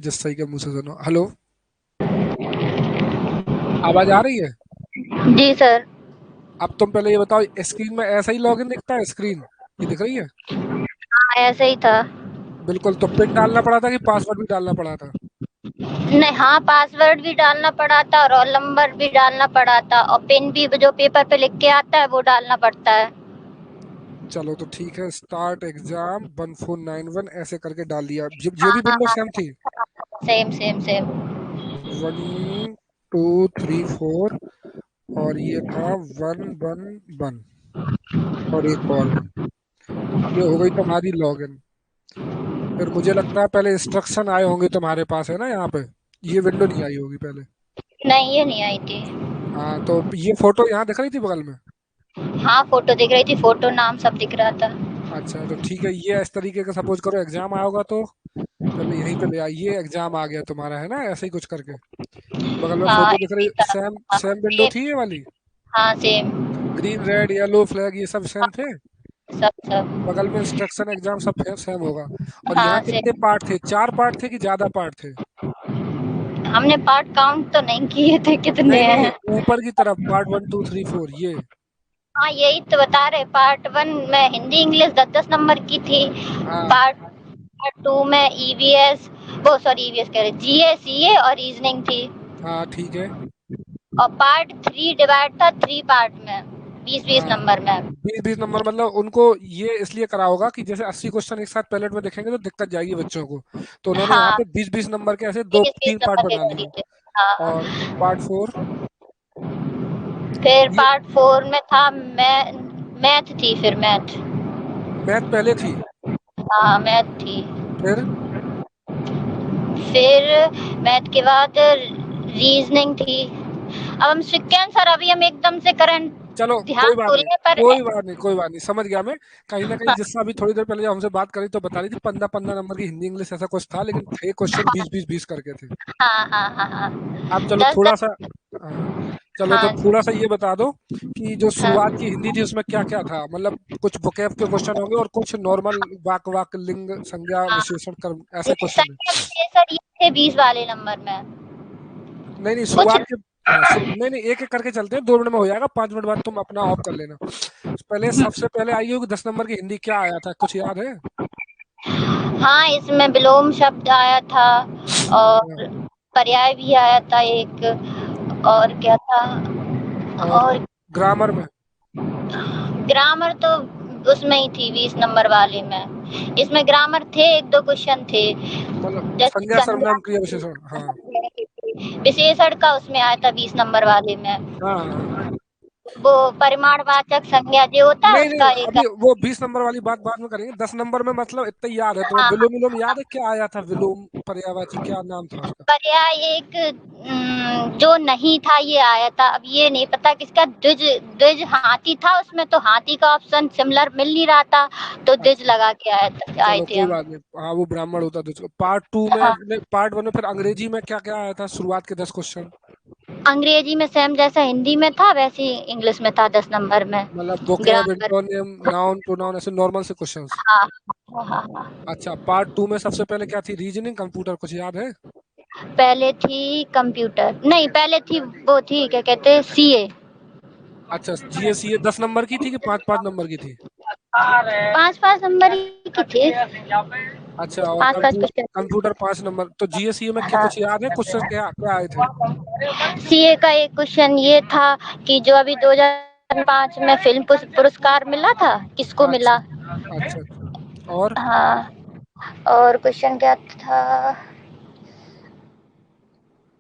जिस सही के मुंह से सुनो। हेलो, आवाज आ रही है? जी सर। अब तुम पहले ये बताओ, स्क्रीन में ऐसा ही लॉगिन दिखता है? स्क्रीन ये दिख रही है? हाँ, ऐसे ही था। बिल्कुल। तो पिन डालना पड़ा था कि पासवर्ड भी डालना पड़ा था? नहीं, हाँ, पासवर्ड भी डालना पड़ा था, रोल नंबर भी डालना पड़ा था और पिन भी जो पेपर पे लिख के आता है वो डालना पड़ता है। चलो तो ठीक है, स्टार्ट एग्जाम 1491 ऐसे करके डाल दिया। ये हाँ भी हाँ विंडो हाँ। सेम थी? Same same same. 1 2 3 4 और ये था 1 1 1 और एक और। ये हो गई तुम्हारी लॉगिन। फिर मुझे लगता है पहले इंस्ट्रक्शन आए होंगे तुम्हारे पास, है ना? यहाँ पे ये विंडो नहीं आई होगी पहले। नहीं, ये नहीं आई थी। हाँ, तो ये फोटो यहाँ दिख रही थी बगल में? हाँ, फोटो दिख रही थी, फोटो नाम सब दिख रहा था। अच्छा, तो ठीक है। ये इस तरीके का सपोज करो एग्जाम आओगा तो पहले यहीं पे ले आइए, एग्जाम आ गया तुम्हारा, है ना? ऐसे ही कुछ करके बगल में हाँ, फोटो दिख ऐसे रही। ही था। सेम हाँ, सेम विंडो सेम। थी ये वाली? हाँ, same. Green red yellow flag ये सब सेम थे? सब सब। बगल में इंस्ट्रक्शन एग्जाम सब सेम होगा। और यहाँ हाँ, कितने सेम। पार्ट थे? 4 पार्ट थे कि ज्यादा पार्ट थे? हमने पार्ट काउंट तो नहीं किए थे कितने नहीं नहीं, हैं। ऊपर की तरफ पार्ट 1 2 3 4 ये। हाँ, यही तो बता रहे, पार्ट वन में हिंदी इंग्लिश 10-10 नंबर की थी। हाँ पार्ट टू में ईवीएस, वो सॉरी ईवीएस कह रहे, जीए सीए और रीजनिंग थी। हाँ ठीक है। और पार्ट थ्री डिवाइड था 3 पार्ट में, 20-20 हाँ, नंबर में। 20 20 नंबर मतलब उनको ये इसलिए करा होगा कि जैसे 80 क्वेश्चन एक साथ पैलेट में दिखेंगे तो दिक्कत जाएगी बच्चों को। तो उन्होंने यहाँ हाँ, पे 20 20 नंबर के ऐसे दो 20-20 तीन पार्ट नंबर के बना कर लिए। दिए थे। हाँ। और पार्ट 4? फिर ये पार्ट फोर में था मैथ थी, फिर मैथ। मैथ पहले थी? हाँ, मैथ थी। फिर? फिर मैथ के बाद रीजनिंग थी। अब हम सिक्के सर, अभी हम एकदम से करंट चलो ध्यान कोई बात तो नहीं, ले पर। कोई बात नहीं, कोई बात नहीं, समझ गया मैं। कहीं ना कहीं जिससे अभी थोड़ी देर पहले जब हमसे बात करी तो बता रही थी 15 15 नंबर की हिंदी इंग्लिश ऐसा कुछ था, लेकिन थे क्वेश्चन 20 20 20 करके थे। हाँ हाँ हाँ हाँ। आप चलो दस थोड़ा सा। दस। हाँ, चलो तो हाँ थोड़ा सा ये बता दो कि जो शुरुआत हाँ। की हिंदी थी उसमें क्या क्या था। मतलब कुछ वोकैब के क्वेश्चन होंगे और कुछ नॉर्मल वाक वाक लिंग संज्ञा हाँ, विशेषण कर्म ऐसे ये क्वेश्चन है। संख्या विशेषण ये थे 20 वाले नंबर में। नहीं नहीं, कुछ शुरुआत के। हाँ, नहीं नहीं, एक एक करके चलते हैं, 2 मिनट में हो जाएगा, 5 मिनट बाद तुम अपना ऑफ कर लेना। पहले सबसे पहले आई होगी 10 नंबर की हिंदी, क्या आया था कुछ याद है? हाँ, इसमें विलोम शब्द आया था हाँ, और पर्याय भी आया था एक। और क्या था? और और ग्रामर में? ग्रामर तो उसमें ही थी 20 नंबर वाले में। इसमें ग्रामर थे, एक दो क्वेश्चन थे। मतलब जैसे संज्ञा संज्ञा, सर्वनाम क्रिया विशेषण, हाँ। विशेषण का उसमें आया था 20 नंबर वाले में। हाँ हाँ हाँ। वो परिमाणवाचक संज्ञा जो होता है नहीं नहीं, उसका एक। अभी वो 20 नंबर वाली बात बाद में करेंगे। 10 नंबर में मतलब इतना ही याद है तुम्हें, हाँ, विलोम विलोम याद है क्या आया था? विलोम पर्यायवाची क्या नाम था उसका? पर्याय एक जो नहीं था ये आया था, अब ये नहीं पता किसका। द्विज, द्विज हाथी था उसमें, तो हाथी का ऑप्शन सिमिलर मिल नहीं रहा था, तो द्विज अच्छा, लगा के आए चलो थे कोई हम। बात नहीं। हाँ, वो ब्राह्मण होता था। पार्ट 2 में हाँ, पार्ट 1 में फिर अंग्रेजी में क्या क्या आया था? शुरुआत के 10 क्वेश्चन। अंग्रेजी में सेम जैसा हिंदी में था वैसे ही इंग्लिश में था 10 नंबर में। मतलब vocab, grammar. Antonym, noun pronoun ऐसे नॉर्मल से क्वेश्चंस। हाँ हाँ हाँ हाँ। अच्छा, पार्ट 2 में सबसे पहले क्या थी? रीजनिंग कंप्यूटर, कुछ याद है? पहले थी कंप्यूटर, नहीं पहले थी, वो थी क्या कहते हैं, सीए। अच्छा, जीएस ये 10 नंबर की थी कि 5 5 नंबर की थी? 5-5 नंबर की थी। अच्छा, और 5-5 क्वेश्चन। Computer 5 number. तो जीएसई में क्या हाँ। कुछ याद है? क्वेश्चन क्या क्या आए थे? सीए का एक क्वेश्चन ये था कि जो अभी 2005 में फिल्म पुरस्कार मिला था, किसको अच्छा मिला? अच्छा अच्छा। और हाँ। और क्वेश्चन क्या था?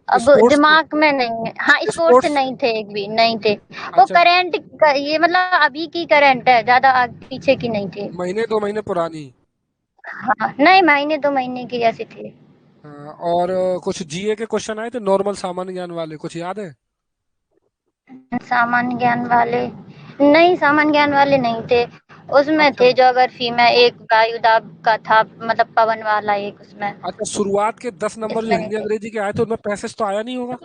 अब स्पोर्ट्स के? दिमाग में नहीं है। हाँ, स्पोर्ट्स से स्पोर्ट्स? नहीं थे, एक भी नहीं थे। वो अच्छा, करंट, ये मतलब अभी की करंट है, ज्यादा पीछे की नहीं थी। महीने 2 महीने पुरानी? हाँ, नहीं, महीने 2 महीने की ऐसी थी। हाँ, और कुछ जीए के क्वेश्चन आए थे नॉर्मल सामान्य ज्ञान वाले, कुछ याद है? सामान्य ज्ञान वाले? नहीं, सामान्य ज्ञान वाले नहीं थे। उसमें अच्छा थे ज्योग्राफी में एक वायुदाब का था, मतलब पवन वाला एक उसमें। अच्छा, शुरुआत के 10 नंबर जो इसमें नहीं हिंदी थे। अंग्रेजी के आए थे उनमें पैसेज तो आया नहीं होगा?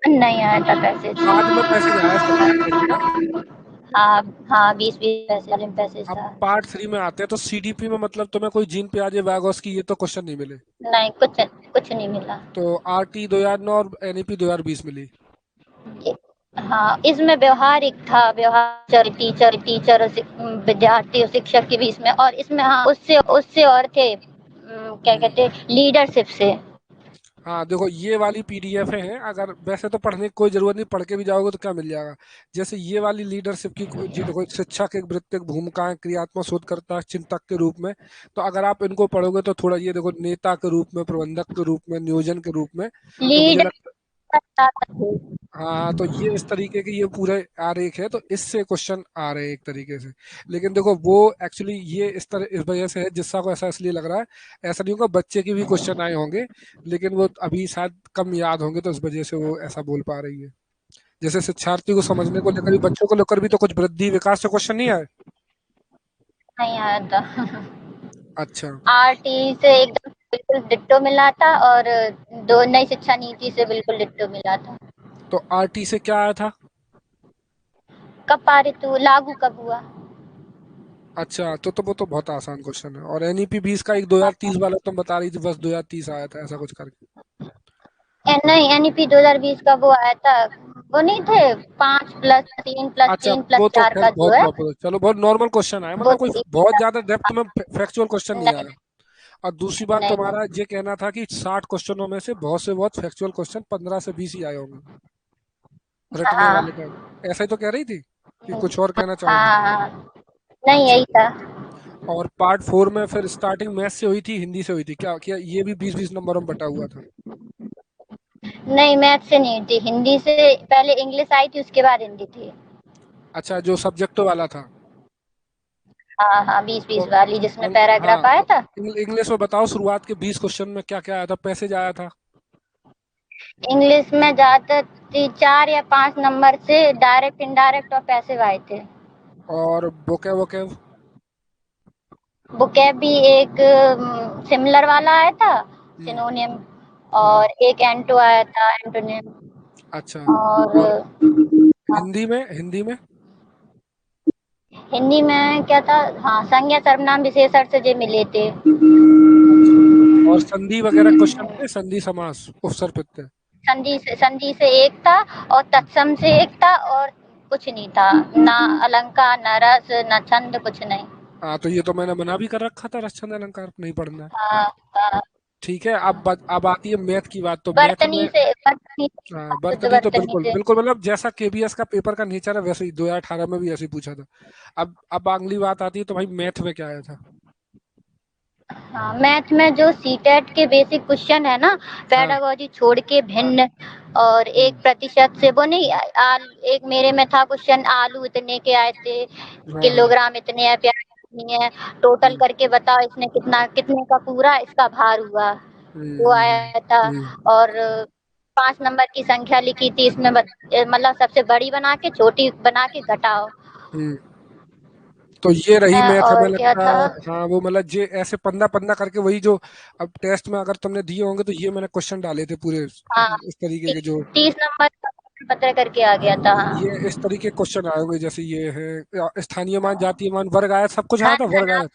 नहीं आया था पैसेज। बाद में पैसेज आया है, सब कुछ देख लेना। हाँ हाँ, 20-20 पैसे वाले में पैसेज अब था। पार्ट 3 में आते हैं, तो सीडीपी में मतलब तुम्हें कोई जीन पियाजे वैगोस की ये तो क्वेश्चन नहीं मिले। नहीं, कुछ कुछ नहीं मिला। तो आरटी 2009 और एनईपी 2020 मिली। ये हाँ, इसमें व्यवहारिक था, व्यवहार टीचर और विद्यार्थी और शिक्षक के बीच में, और इसमें हाँ उससे उससे और थे, क्या हम्म। कहते हैं, लीडरशिप से। हाँ देखो, ये वाली पीडीएफ है, अगर वैसे तो पढ़ने की कोई जरूरत नहीं, पढ़ के भी जाओगे तो क्या मिल जाएगा। जैसे ये वाली लीडरशिप की जी देखो, शिक्षक एक वृत्तिक भूमिकाएं, क्रियात्मक शोधकर्ता, चिंतक के रूप में। तो अगर आप इनको पढ़ोगे तो थोड़ा ये देखो, नेता के रूप में, प्रबंधक के रूप में, नियोजन के रूप में। तो मुझे लीडर लगता हाँ, तो ये इस तरीके के ये पूरे आरेख है, तो इससे क्वेश्चन आ रहे हैं एक तरीके से। लेकिन देखो वो एक्चुअली ये इस तरह इस वजह से है, जिस्सा को ऐसा इसलिए लग रहा है। ऐसा नहीं होगा, बच्चे के भी क्वेश्चन आए होंगे, लेकिन वो अभी शायद कम याद होंगे, तो इस वजह से वो ऐसा बोल पा रही है। जैसे शिक्षार्थी को समझने को लेकर भी, बच्चों को लेकर भी तो कुछ वृद्धि विकास से क्वेश्चन नहीं आए। नहीं आया था। अच्छा। आरटी से एकदम बिल्कुल डिट्टो मिला था, और दो नई शिक्षा नीति से बिल्कुल डिट्टो मिला था। तो आरटी से क्या आया था? कब पारित हुआ, लागू कब हुआ? अच्छा, तो वो तो बहुत आसान क्वेश्चन है। और एनईपी 20 का एक 2030 वाला तुम बता रही थी, बस 2030 आया था ऐसा कुछ करके। नहीं, एनईपी 2020 का वो आया था, वो नहीं थे, 5+3 प्लस अच्छा, 3 प्लस वो तो 4 खैर का जो बहुत है, पॉपुलर, चलो बहुत नॉर्मल क्वेश्चन आया, वो मतलब कोई थी। बहुत ज्यादा डेप्थ में फैक्चुअल क्वेश्चन नहीं नहीं आया। और दूसरी बात, नहीं तुम्हारा नहीं ये कहना था कि 60 क्वेश्चनों में से बहुत फैक्चुअल क्वेश्चन 15 से 20 ही आए होंगे रटने वाले हाँ का। ऐसा ही तो कह रही थी कि कुछ और कहना चाहोगी? हाँ हाँ, नहीं अच्छा। यही था। और पार्ट 4 में फिर स्टार्टिंग मैथ से हुई थी, हिंदी से हुई थी क्या? क्या ये भी 20-20 नंबरों में बटा हुआ था? नहीं, मैथ से नहीं थी, हिंदी से। पहले इंग्लिश आई थी, उसके बाद हिंदी थी। अच्छा, जो सब्जेक्ट वाला था। हाँ हाँ, 20-20 तो वाली जिसमें हाँ, पैराग्राफ आया तो था। इंग्लिश में बताओ, शुरुआत के 20 क्वेश्चन में क्या क्या आया था, पैसेज आया था? इंग्लिश में ज्यादातर 4 या 5 नंबर से डायरेक्ट इनडायरेक्ट और पैसिव आए थे। और वोकेब वोकेब? बुकेब भी एक सिमिलर वाला आया था, हम्म। सिनोनिम, हम्म। और एक एंटो आया था, एंटोनिम। अच्छा। और और हाँ, हिंदी में? हिंदी में क्या था, हाँ, संज्ञा सर्वनाम विशेषण से जो मिले थे। अच्छा। और संधि वगैरह क्वेश्चन थे, संधि समास उपसर्ग प्रत्यय? संधि से एक था, और तत्सम से एक था, और कुछ नहीं था, ना अलंकार, ना रस, ना छंद, कुछ नहीं। हाँ, तो ये तो मैंने मना भी कर रखा था, रसचंद अलंकार नहीं पढ़ना है। हाँ हाँ, ठीक है, अब आती है मैथ की बात, तो मैथ में। बर्तनी से हाँ, शुद्ध बर्तनी तो बर्तनी बिल्कुल से। बिल्कुल, मतलब जैसा केबीएस का पेपर का नेचर है वैसे ही 2018 में भी ऐसे ही पूछा था। अब अगली बात आती है, तो भाई मैथ में क्या आया था? हाँ, मैथ में जो सीटेट के बेसिक क्वेश्चन है ना, हाँ। पेडागोजी छोड़ के भिन्न, और हम्म। 1% से वो नहीं, एक मेरे में था क्वेश्चन, आलू इतने के आए थे, हाँ हाँ। किलोग्राम इतने है, प्याज इतनी है, टोटल हम्म। करके बताओ इसने कितना, कितने का पूरा इसका भार हुआ, वो हम्म। आया था। हम्म। और 5 नंबर की संख्या लिखी थी इसमें, मतलब सबसे बड़ी बना के छोटी बना के घटाओ। हम्म। तो ये रही मैथ, हमें और क्या लगता था, है। हाँ, वो मतलब जे ऐसे पन्ना पन्ना करके, वही जो अब टेस्ट में अगर तुमने दिए होंगे, तो ये मैंने क्वेश्चन डाले थे पूरे हाँ, इस तरीके के जो 30 नंबर का पत्र करके आ गया था। हाँ, ये इस तरीके के क्वेश्चन आए होंगे, जैसे ये है स्थानीय मान, जातीय मान, वर्ग आयत, सब कुछ आया था, घन वर्ग आयत,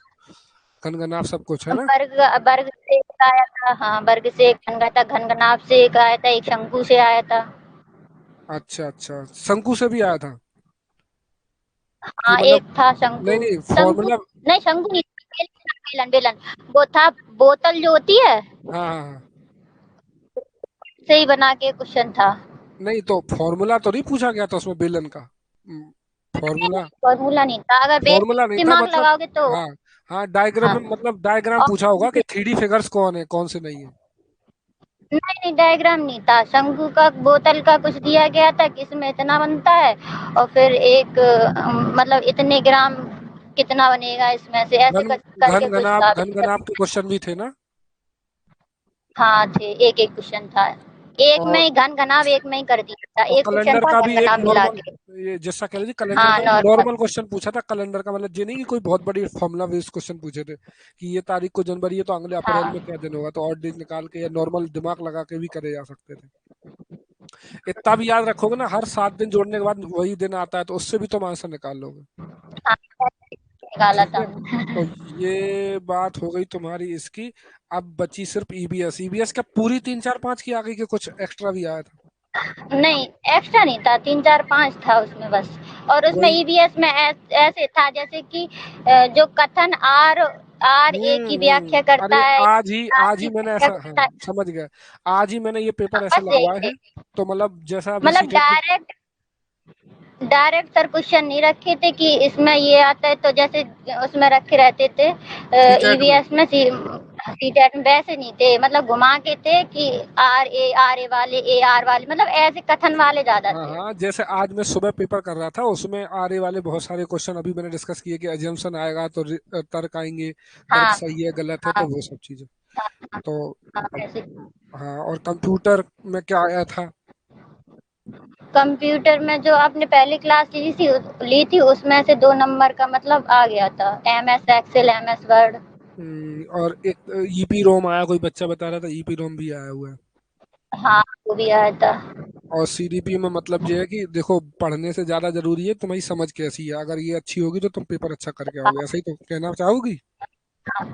घनगनाभ, सब कुछ है ना? वर्ग वर्ग से एक आया था, हाँ, वर्ग से एक आया था, घनघनाभ से एक आया था, एक शंकु से आया था। अच्छा अच्छा, शंकु से भी आया था कि हाँ, एक मतलब? था नहीं शंकु। नहीं, शंकु फॉर्मूला। नहीं, शंकु नहीं, बेलन बेलन बेलन। वो था, बोतल जो होती है, हाँ हाँ हाँ। से ही बना के क्वेश्चन था। नहीं, तो फॉर्मूला तो नहीं पूछा गया था उसमें बेलन का? फॉर्मूला। फॉर्मूला नहीं था, अगर फॉर्मूला बेसिक नहीं था दिमाग मतलब। लगाओगे तो। हाँ हाँ, डायग्राम हाँ, में, मतलब डायग्राम और पूछा होगा कि 3D फिगर्स कौन है, कौन से नहीं है। नहीं नहीं, डायग्राम नहीं था, शंकु का बोतल का कुछ दिया गया था कि इसमें इतना बनता है, और फिर एक मतलब इतने ग्राम कितना बनेगा इसमें से, ऐसे घन करके कुछ था। घन घनाभ के क्वेश्चन भी थे ना? हाँ थे, एक एक क्वेश्चन था, एक में और ही घन घनाभ एक में ही कर दिया था, एक क्वेश्चन कैलेंडर था का घन भी एक घनाभ मिला नॉर्मल, के। ये जैसा कह लीजिए, कैलेंडर हाँ, का एक नॉर्मल। नॉर्मल क्वेश्चन पूछा था कैलेंडर का, मतलब ये नहीं कि कोई बहुत बड़ी फॉर्मूला बेस्ड क्वेश्चन पूछे थे कि ये तारीख को जनवरी है तो अगले अप्रैल में हाँ क्या दिन होगा, तो और दिन निकाल के या नॉर्मल दिमाग लगा के भी करे जा सकते थे। इतना भी याद रखोगे ना, हर 7 दिन जोड़ने के बाद वही दिन आता है, तो उससे भी तुम आंसर निकाल लोगे। हाँ, निकाला ठीक था है, तो हमने। ये बात हो गई तुम्हारी इसकी। अब बची सिर्फ ईबीएस। ईबीएस क्या पूरी 3 4 5 की आ गई कि कुछ एक्स्ट्रा भी आया था? नहीं, एक्स्ट्रा नहीं था, 3 4 5 था उसमें बस। और उसमें वही। ईवीएस में ऐसे था जैसे कि जो कथन आर आर ए की व्याख्या करता अरे है, आर आज ही की मैंने व्याख्या ऐसा, हाँ करता है, समझ गया। आज ही मैंने ये पेपर ऐसे बस यही लगवाए थे। हैं। तो मतलब जैसा अभी मतलब सीटेट में। डायरेक्ट सर क्वेश्चन नहीं रखे थे कि इसमें ये आता है, तो जैसे उसमें रखे रहते थे सीटेट में। ईवीएस में सीटेट में, वैसे नहीं थे, मतलब घुमा के थे कि आर ए वाले, ए आर वाले, मतलब ऐसे कथन वाले ज्यादा हाँ थे। हाँ, जैसे आज मैं सुबह पेपर कर रहा था, उसमें आरे वाले बहुत सारे क्वेश्चन अभी मैंने डिस्कस किए कि अजम्पशन आएगा तो तर्क आएंगे, तर्क हाँ सही है गलत है, हाँ तो वो सब चीजें। हाँ तो हाँ, अब, ऐसे। हाँ, और कंप्यूटर में क्या आया था? कंप्यूटर में जो आपने पहली क्लास ली थी उसमें से 2 नंबर का मतलब आ गया था, M S Excel, M S Word. और एक ईपी रोम आया, कोई बच्चा बता रहा था ईपी रोम भी आया हुआ है। हाँ, वो भी आया था। और सीडीपी में मतलब ये है कि देखो, पढ़ने से ज्यादा जरूरी है तुम्हारी समझ कैसी है। अगर ये अच्छी होगी तो तुम पेपर अच्छा करके आओगे, ऐसा ही तो कहना चाहोगी? हाँ,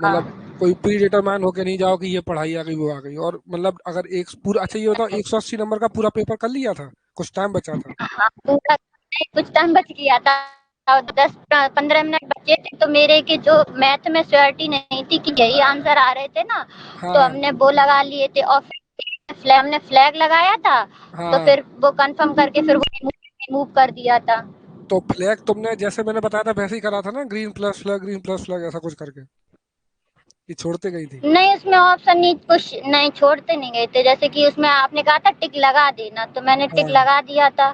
मतलब कोई प्री डिटरमाइन होके नहीं जाओ कि ये पढ़ाई आ गई वो आ गई। और मतलब अगर एक पूरा, अच्छा ये बताओ, 180 नंबर का पूरा पेपर कर लिया था? कुछ टाइम बचा था? हाँ, पूरा नहीं, कुछ टाइम बच गया था और 10 15 मिनट बचे थे, तो मेरे के जो मैथ में श्योरिटी नहीं थी कि यही आंसर आ रहे थे ना, हाँ तो हाँ हमने वो लगा लिए थे। और फिर हमने फ्लैग लगाया था, हाँ तो हाँ। फिर वो कंफर्म करके फिर वो रिमूव कर दिया था। तो फ्लैग तुमने जैसे मैंने बताया था वैसे ही करा था ना, green plus flag, green plus flag, ऐसा कुछ करके, ये छोड़ते गई थी? नहीं, उसमें ऑप्शन नहीं, कुछ नहीं, छोड़ते नहीं गए थे, जैसे कि उसमें आपने कहा था टिक लगा देना, तो मैंने टिक हाँ। लगा दिया था।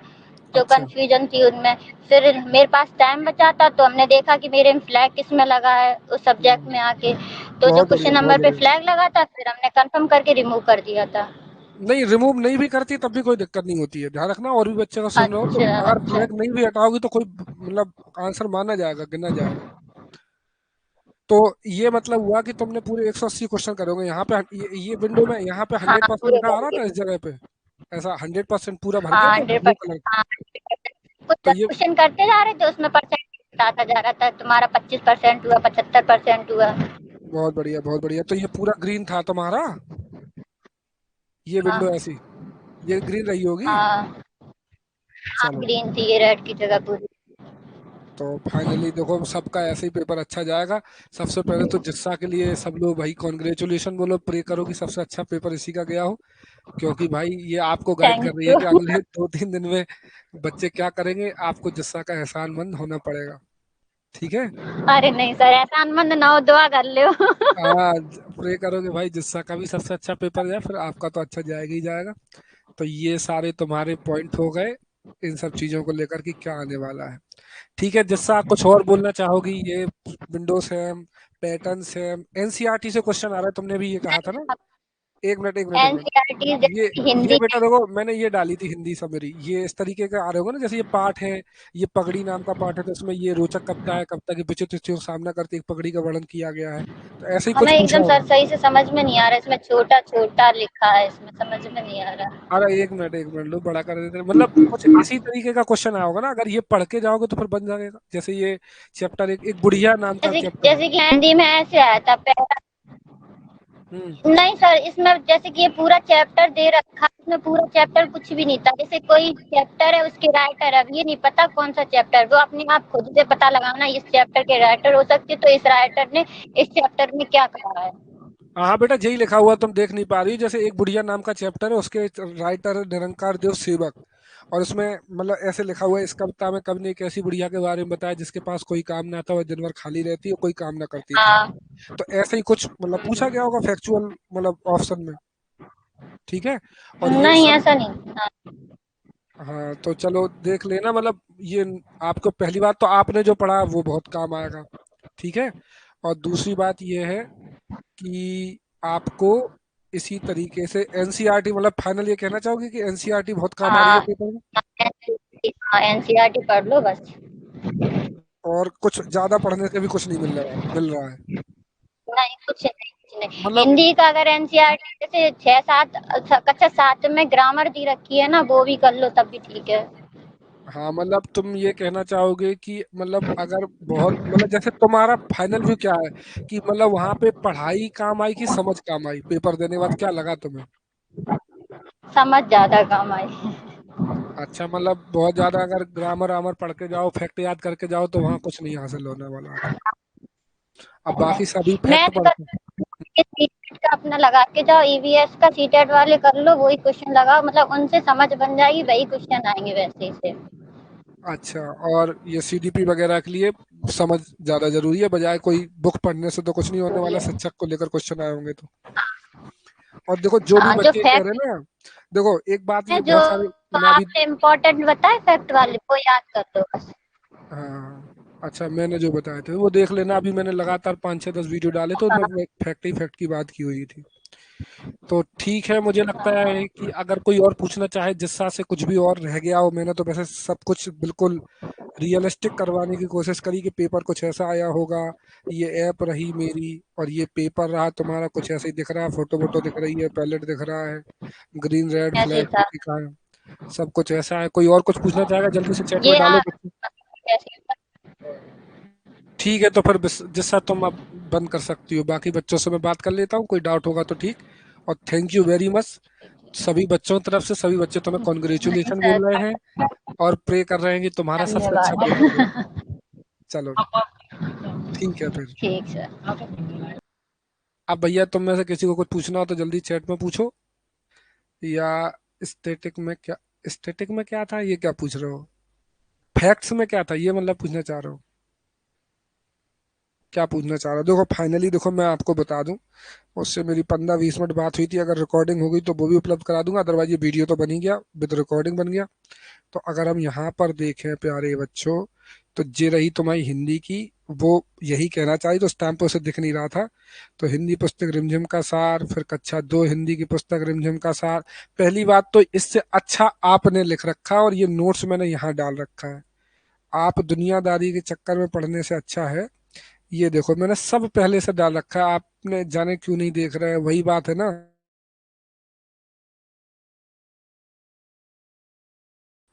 जो अच्छा। कंफ्यूजन थी उनमें, फिर मेरे पास टाइम बचा था, तो हमने देखा कि मेरे में फ्लैग किस में लगा है उस सब्जेक्ट हम्म, में आके, तो जो बहुत बढ़िया क्वेश्चन बहुत नंबर पे बढ़िया। फ्लैग लगा था फिर हमने कंफर्म करके रिमूव कर दिया था। नहीं, रिमूव नहीं भी करती तब भी कोई दिक्कत नहीं होती है, ध्यान रखना। और भी बच्चे का सुन रहे हो तो, अच्छा अगर अच्छा। फ्लैग नहीं भी हटाओगी तो कोई मतलब आंसर माना जाएगा, गिना जाएगा। तो ये मतलब हुआ कि तुमने पूरे 180 क्वेश्चन करोगे यहाँ पे। ये विंडो में यहाँ पे हाँ, 100% पूरे लिखा आ रहा करेंगे। था इस जगह पे? ऐसा 100% पूरा भर गया हाँ, था हंड्रेड ब्लू कलर? परसेंट हाँ, 100%। कुछ तो ये क्वेश्चन करते जा रहे थे, उसमें परसेंट आता जा रहा था, तुम्हारा 25% हुआ, 75% हुआ। बहुत बढ़िया बहुत बढ़िया। तो ये पूरा ग्रीन था तुम्हारा, ये हाँ विंडो ऐसी, ये ग्रीन रही होगी। हाँ हाँ, चलो, ग्रीन थी ये रेड की जगह पूरी। तो फाइनली देखो सबका ऐसे ही पेपर अच्छा जाएगा। सबसे पहले तो जिस्सा के लिए सब लोग भाई कॉन्ग्रेचुलेशन बोलो, प्रे करो कि सबसे अच्छा पेपर इसी का गया हो। क्योंकि भाई ये आपको गाइड कर थैंक रही है यू। कि अगले 2 3 दिन में बच्चे क्या करेंगे, आपको जिस्सा का एहसानमंद होना पड़ेगा। ठीक है। अरे नहीं सर, एहसानमंद ना हो, दुआ कर लो। आज प्रे करोगे भाई जिस्सा का भी सबसे अच्छा पेपर जाए, फिर आपका तो अच्छा जाएगा ही जाएगा। तो ये सारे तुम्हारे पॉइंट हो गए इन सब चीजों को लेकर कि क्या आने वाला है। ठीक है, जिससे आप कुछ और बोलना चाहोगी? ये विंडोज है, पैटर्न्स है, एनसीईआरटी से क्वेश्चन आ रहा है, तुमने भी ये कहा था ना। एक मिनट एक मिनट एक मिनट। एनसीईआरटी ये जैसे कि ये हिंदी बेटा देखो, मैंने ये डाली थी हिंदी समरी, ये इस तरीके का आ रहे होगा ना, जैसे ये पाठ है, ये पगड़ी नाम का पाठ है, तो इसमें ये रोचक कविता है, कविता की विचित्र स्थितियों का सामना करते एक पगड़ी का वर्णन किया गया है, तो ऐसे ही हमें कुछ पूछा एकदम सर होगा। सही से समझ में नहीं आ रहा, इसमें छोटा छोटा लिखा है, इसमें समझ में नहीं आ रहा। अरे एक मिनट लो, बड़ा कर देते हैं। मतलब कुछ इसी तरीके का क्वेश्चन आया होगा ना, अगर ये पढ़ के जाओगे तो फिर बन जाएगा। जैसे ये चैप्टर एक बुढ़िया नाम का जैसे चैप्टर है। जैसे कि हिंदी में ऐसे आया था पहला। हम्म। नहीं सर, इसमें जैसे कि ये पूरा चैप्टर दे रखा है, इसमें पूरा चैप्टर कुछ भी नहीं था, जैसे कोई चैप्टर है उसके राइटर, अब ये नहीं पता कौन सा चैप्टर, वो अपने आप खुद से पता लगाना इस चैप्टर के राइटर हो सकते, तो इस राइटर ने इस चैप्टर में क्या कहा है। हाँ बेटा, यही लिखा हुआ तुम देख नहीं पा रही हो। जैसे एक बुढ़िया नाम का चैप्टर है, उसके राइटर है निरंकार देव सेवक। और उसमें मतलब ऐसे लिखा हुआ है, इस कविता में कवि ने एक ऐसी बुढ़िया के बारे में बताया जिसके पास कोई काम ना था, वह दिन भर खाली रहती और कोई काम ना करती थी। हाँ। तो ऐसे ही कुछ मतलब पूछा गया होगा फैक्चुअल, मतलब ऑप्शन में। ठीक है। और ये नहीं, सब, ऐसा नहीं। हाँ हाँ तो चलो देख लेना। मतलब ये आपको पहली बात तो आपने जो पढ़ा वो बहुत काम आएगा। ठीक है। और दूसरी बात ये है कि आपको इसी तरीके से एनसीईआरटी, मतलब फाइनल ये कहना चाहोगे कि एनसीईआरटी बहुत काम आ रही है हाँ पेपर में? हाँ, एनसीईआरटी पढ़ लो बस। और कुछ ज्यादा पढ़ने से भी कुछ नहीं मिल रहा है? नहीं, कुछ नहीं। कुछ नहीं। मतलब हिंदी का अगर एनसीईआरटी जैसे 6-7 कक्षा 7 में ग्रामर दी रखी है ना, वो भी कर लो तब भी ठीक है। हाँ, मतलब तुम ये कहना चाहोगे कि मतलब अगर बहुत मतलब जैसे तुम्हारा फाइनल व्यू क्या है, कि मतलब वहां पे पढ़ाई काम आई कि समझ काम आई, पेपर देने के बाद क्या लगा तुम्हें? समझ ज्यादा काम आई। अच्छा, मतलब बहुत ज्यादा अगर ग्रामर आमर पढ़ के जाओ, फैक्ट याद करके जाओ, तो वहां कुछ नहीं हासिल होने वाला था। अब बाकी सभी फैक्ट मैथ का पढ़ते। सीटेट का अपना लगा के जाओ, ईवीएस का सीटेट वाले कर लो, वही क्वेश्चन लगाओ, मतलब उनसे समझ बन जाएगी, वही क्वेश्चन आएंगे वैसे ही से। अच्छा, और ये सीडीपी वगैरह के लिए समझ ज्यादा जरूरी है, बजाय कोई बुक पढ़ने से तो कुछ नहीं होने वाला, शिक्षक को लेकर क्वेश्चन आए होंगे तो। और देखो जो भी हाँ, जो बच्चे कह रहे फैक्ट हैं ना, देखो एक बात है, ये जो बहुत सारे, मैं भी, आपने इम्पोर्टेंट बताए फैक्ट वाले, वो याद कर लो बस। हाँ, अच्छा मैंने जो बताए थे वो देख लेना, अभी मैंने लगातार 5 6 10 वीडियो डाले तो हाँ, उनमें फैक्ट ही फैक्ट की बात की हुई थी। तो ठीक है, मुझे लगता है कि अगर कोई और पूछना चाहे, जिस हिसाब से कुछ भी और रह गया हो, मैंने तो वैसे सब कुछ बिल्कुल रियलिस्टिक करवाने की कोशिश करी कि पेपर कुछ ऐसा आया होगा, ये ऐप रही मेरी और ये पेपर रहा तुम्हारा, कुछ ऐसे ही दिख रहा है, फोटो वोटो दिख रही है, पैलेट दिख रहा है, ग्रीन रेड ऐसे ही फ्लैग था। दिखा है, सब कुछ ऐसा है। कोई और कुछ पूछना चाहेगा जल्दी से चैट में ये डालो हाँ, बच्चे। ऐसे ही था। ठीक है, तो फिर जिससा तुम अब बंद कर सकती हो, बाकी बच्चों से मैं बात कर लेता हूँ, कोई डाउट होगा तो ठीक। और थैंक यू वेरी मच सभी बच्चों की तरफ से, सभी बच्चे तुम्हें नहीं कॉन्ग्रेचुलेशन सर, बोल रहे हैं और प्रे कर रहे हैं कि तुम्हारा सबसे अच्छा धन्यवाद। पेपर हो। चलो, ठीक है फिर। ठीक सर। अब भैया तुम में से किसी को कुछ पूछना हो तो जल्दी चैट में पूछो, या स्टैटिक में क्या, स्टैटिक में क्या था, ये क्या पूछ रहे हो, फैक्ट्स में क्या था, ये मतलब पूछना चाह रहे हो, क्या पूछना चाह रहे हो? देखो फाइनली देखो मैं आपको बता दूं, उससे मेरी 15 20 मिनट बात हुई थी, अगर रिकॉर्डिंग हो गई तो वो भी उपलब्ध करा दूंगा, अदरवाइज ये वीडियो तो बन ही गया, विद रिकॉर्डिंग बन गया। तो अगर हम यहाँ पर देखें प्यारे बच्चों, तो जे रही तुम्हारी हिंदी की, वो यही कहना चाहिए, तो स्टैम्प पे उसे दिख नहीं रहा था। तो हिंदी पुस्तक रिमझिम का सार, फिर कक्षा 2 हिंदी की पुस्तक रिमझिम का सार। पहली बात तो इससे अच्छा आपने लिख रखा है, और ये नोट्स मैंने यहाँ डाल रखा है। आप दुनियादारी के चक्कर में पढ़ने से अच्छा है, ये देखो मैंने सब पहले से डाल रखा है, आपने जाने क्यों नहीं देख रहे हैं, वही बात है ना।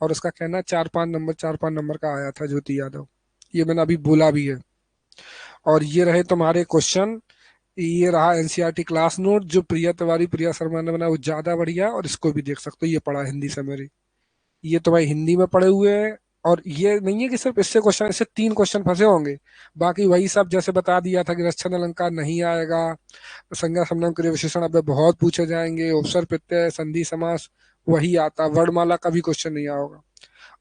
और उसका कहना 4 5 नंबर, 4 5 नंबर का आया था ज्योति यादव, ये मैंने अभी बोला भी है। और ये रहे तुम्हारे क्वेश्चन, ये रहा एनसीईआरटी क्लास नोट जो प्रिया तिवारी प्रिया शर्मा ने बनाया, वो ज्यादा बढ़िया, और इसको भी देख सकते हो, ये पढ़ा हिंदी से मेरी, ये तुम्हारी हिंदी में पढ़े हुए हैं। और ये नहीं है कि सिर्फ इससे क्वेश्चन, इससे 3 क्वेश्चन फंसे होंगे, बाकी वही सब जैसे बता दिया था कि रक्षण अलंकार नहीं आएगा, संज्ञा सर्वनाम क्रिया विशेषण अब बहुत पूछे जाएंगे, उपसर्ग प्रत्यय संधि समास वही आता, वर्णमाला का भी क्वेश्चन नहीं आएगा।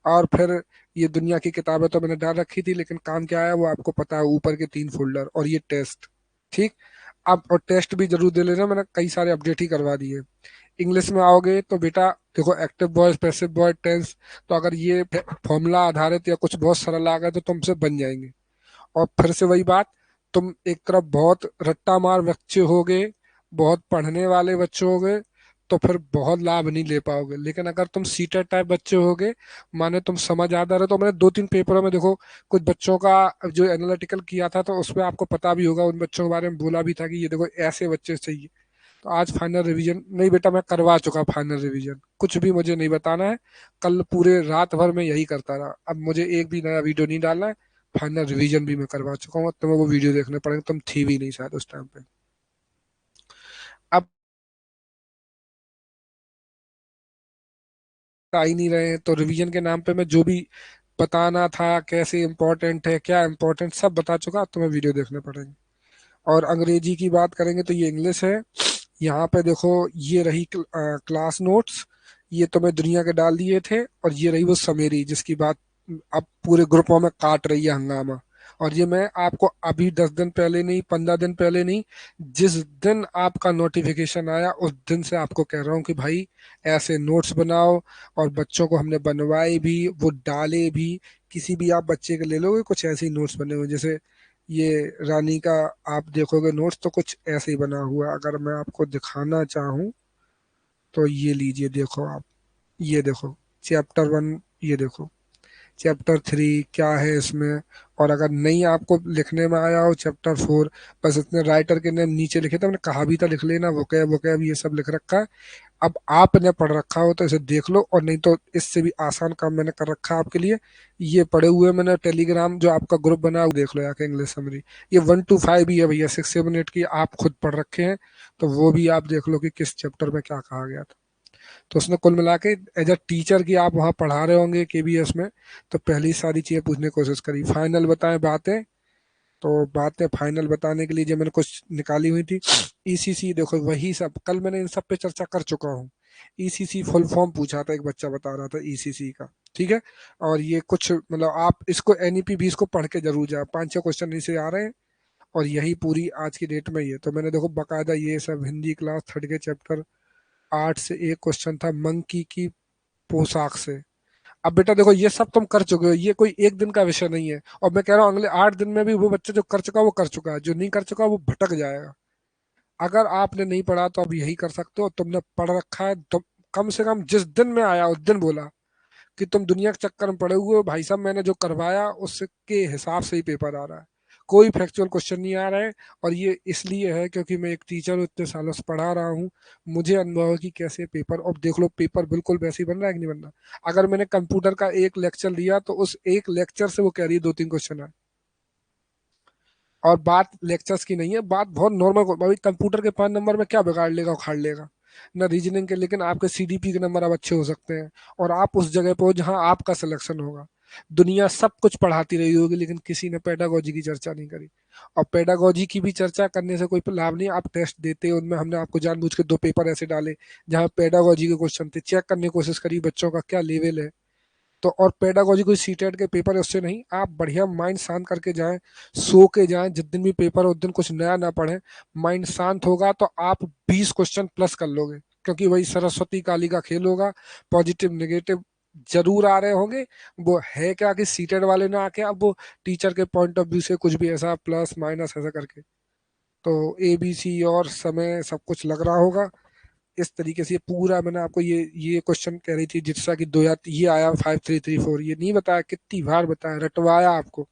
और फिर ये दुनिया की किताबें तो मैंने डाल रखी थी, लेकिन काम क्या है वो आपको पता है, ऊपर के 3 फोल्डर और ये टेस्ट, ठीक। अब और टेस्ट भी जरूर दे लेना, मैंने कई सारे अपडेट ही करवा दिए। इंग्लिश में आओगे तो बेटा देखो, active voice passive voice tense, तो अगर ये फॉर्मूला आधारित या कुछ बहुत सरल आ गए तो तुमसे बन जाएंगे। और फिर से वही बात, तुम एक तरफ बहुत रट्टा मार बच्चे होगे, बहुत पढ़ने वाले बच्चे होगे, तो फिर बहुत लाभ नहीं ले पाओगे। लेकिन अगर तुम सीटर टाइप बच्चे होगे, माने तुम समझ आता रहे, तो मैंने 2 3 पेपरों में देखो कुछ बच्चों का जो एनालिटिकल किया था, तो उसमें आपको पता भी होगा, उन बच्चों के बारे में बोला भी था कि ये देखो ऐसे बच्चे चाहिए। तो आज फाइनल रिवीजन नहीं बेटा, मैं करवा चुका फाइनल रिवीजन, कुछ भी मुझे नहीं बताना है। कल पूरे रात भर में यही करता रहा, अब मुझे एक भी नया वीडियो नहीं डालना है। फाइनल रिवीजन भी मैं करवा चुका हूँ, तुम्हें वो वीडियो देखने पड़ेंगे, तुम थी भी नहीं शायद उस टाइम पे। अब आ ही नहीं रहे हैं, तो रिवीजन के नाम पे मैं जो भी बताना था, कैसे इंपॉर्टेंट है क्या इंपॉर्टेंट, सब बता चुका, अब तुम्हें वीडियो देखने पड़ेंगे। और अंग्रेजी की बात करेंगे तो ये इंग्लिश है। यहाँ पे देखो, ये रही क्लास नोट्स, ये तो मैं दुनिया के डाल दिए थे, और ये रही वो समेरी जिसकी बात अब पूरे ग्रुपों में काट रही है हंगामा। और ये मैं आपको अभी 10 दिन पहले नहीं, 15 दिन पहले नहीं, जिस दिन आपका नोटिफिकेशन आया उस दिन से आपको कह रहा हूँ कि भाई ऐसे नोट्स बनाओ। और बच्चों को हमने बनवाए भी, वो डाले भी। किसी भी आप बच्चे के ले लोगे, कुछ ऐसे ही नोट्स बने हुए, जैसे ये रानी का आप देखोगे नोट्स तो कुछ ऐसे ही बना हुआ है। अगर मैं आपको दिखाना चाहूँ तो ये लीजिए, देखो आप, ये देखो चैप्टर 1, ये देखो, चैप्टर 3 क्या है इसमें। और अगर नहीं आपको लिखने में आया हो चैप्टर 4, बस इतने राइटर के ने नीचे लिखे थे, हमने कहा भी था लिख लेना, वोकैब वोकैब ये सब लिख रखा है। अब आपने पढ़ रखा हो तो इसे देख लो, और नहीं तो इससे भी आसान काम मैंने कर रखा है आपके लिए। ये पढ़े हुए मैंने टेलीग्राम जो आपका ग्रुप बना है वो देख लो जाके, इंग्लिश समरी। ये 1 to 5 ही है भैया, 6 7 8 की आप खुद पढ़ रखे हैं, तो वो भी आप देख लो कि किस चैप्टर में क्या कहा गया था। तो उसने कुल मिला के एज अ टीचर की आप वहाँ पढ़ा रहे होंगे केबीएस में, तो पहली सारी चीजें पूछने की कोशिश करी। फाइनल बताएं बातें, तो बातें फाइनल बताने के लिए जो मैंने कुछ निकाली हुई थी, ईसीसी देखो वही सब, कल मैंने इन सब पे चर्चा कर चुका हूँ। ईसीसी फुल फॉर्म पूछा था, एक बच्चा बता रहा था ईसीसी का। ठीक है। और ये कुछ मतलब आप इसको एनईपी 20 को पढ़ के जरूर जाए, 5 6 क्वेश्चन इसे आ रहे हैं। और यही पूरी आज की डेट में ये तो मैंने देखो बकायदा ये सब हिंदी क्लास 3 के चैप्टर 8 से एक क्वेश्चन था मंकी की पोशाक से। अब बेटा देखो ये सब तुम कर चुके हो, ये कोई एक दिन का विषय नहीं है, और मैं कह रहा हूँ अगले 8 दिन में भी वो बच्चे जो कर चुका है वो कर चुका है, जो नहीं कर चुका वो भटक जाएगा। अगर आपने नहीं पढ़ा तो अब यही कर सकते हो, तुमने पढ़ रखा है तो कम से कम जिस दिन में आया उस दिन बोला कि तुम दुनिया के चक्कर में पड़े हुए हो भाई साहब, मैंने जो करवाया उसके हिसाब से ही पेपर आ रहा है, कोई फैक्चुअल क्वेश्चन नहीं आ रहा है। और ये इसलिए है क्योंकि मैं एक टीचर हूँ, इतने सालों से पढ़ा रहा हूँ, मुझे अनुभव है कि कैसे पेपर, और देख लो पेपर बिल्कुल वैसे ही बन रहा है कि नहीं बन रहा। अगर मैंने कंप्यूटर का एक लेक्चर लिया तो उस एक लेक्चर से वो कह रही है 2 3 क्वेश्चन है। और बात लेक्चर्स की नहीं है, बात बहुत नॉर्मल, भाई कंप्यूटर के 5 नंबर में क्या बिगाड़ लेगा उखाड़ लेगा ना रीजनिंग के, लेकिन आपके सीडीपी के नंबर अब अच्छे हो सकते हैं। और आप उस जगह पे हो जहां आपका सिलेक्शन होगा। दुनिया सब कुछ पढ़ाती रही होगी लेकिन किसी ने पेडागोजी की चर्चा नहीं करी। और पेडागोजी की भी चर्चा करने से कोई लाभ नहीं, आप टेस्ट देते हो उनमें हमने आपको जानबूझ के 2 पेपर ऐसे डाले जहाँ पेडागोजी के क्वेश्चन थे, चेक करने की कोशिश करी बच्चों का क्या लेवल है। तो और पेडागोजी कोई सीटेट के पेपर है उससे नहीं, आप बढ़िया माइंड शांत करके जाएं, सो के जाएं, जिस दिन भी पेपर हो उस दिन कुछ नया ना पढ़ें। माइंड शांत होगा तो आप 20 क्वेश्चन प्लस कर लोगे, क्योंकि वही सरस्वती काली का खेल होगा। पॉजिटिव नेगेटिव जरूर आ रहे होंगे। वो है क्या कि सीटेड वाले ना आके अब वो टीचर के पॉइंट ऑफ व्यू से कुछ भी ऐसा प्लस माइनस ऐसा करके, तो ABC और समय सब कुछ लग रहा होगा। इस तरीके से ये पूरा मैंने आपको ये क्वेश्चन कह रही थी जिससा कि दो या ये आया 5334, ये नहीं बताया कितनी बार बताया, रटवाया आपको।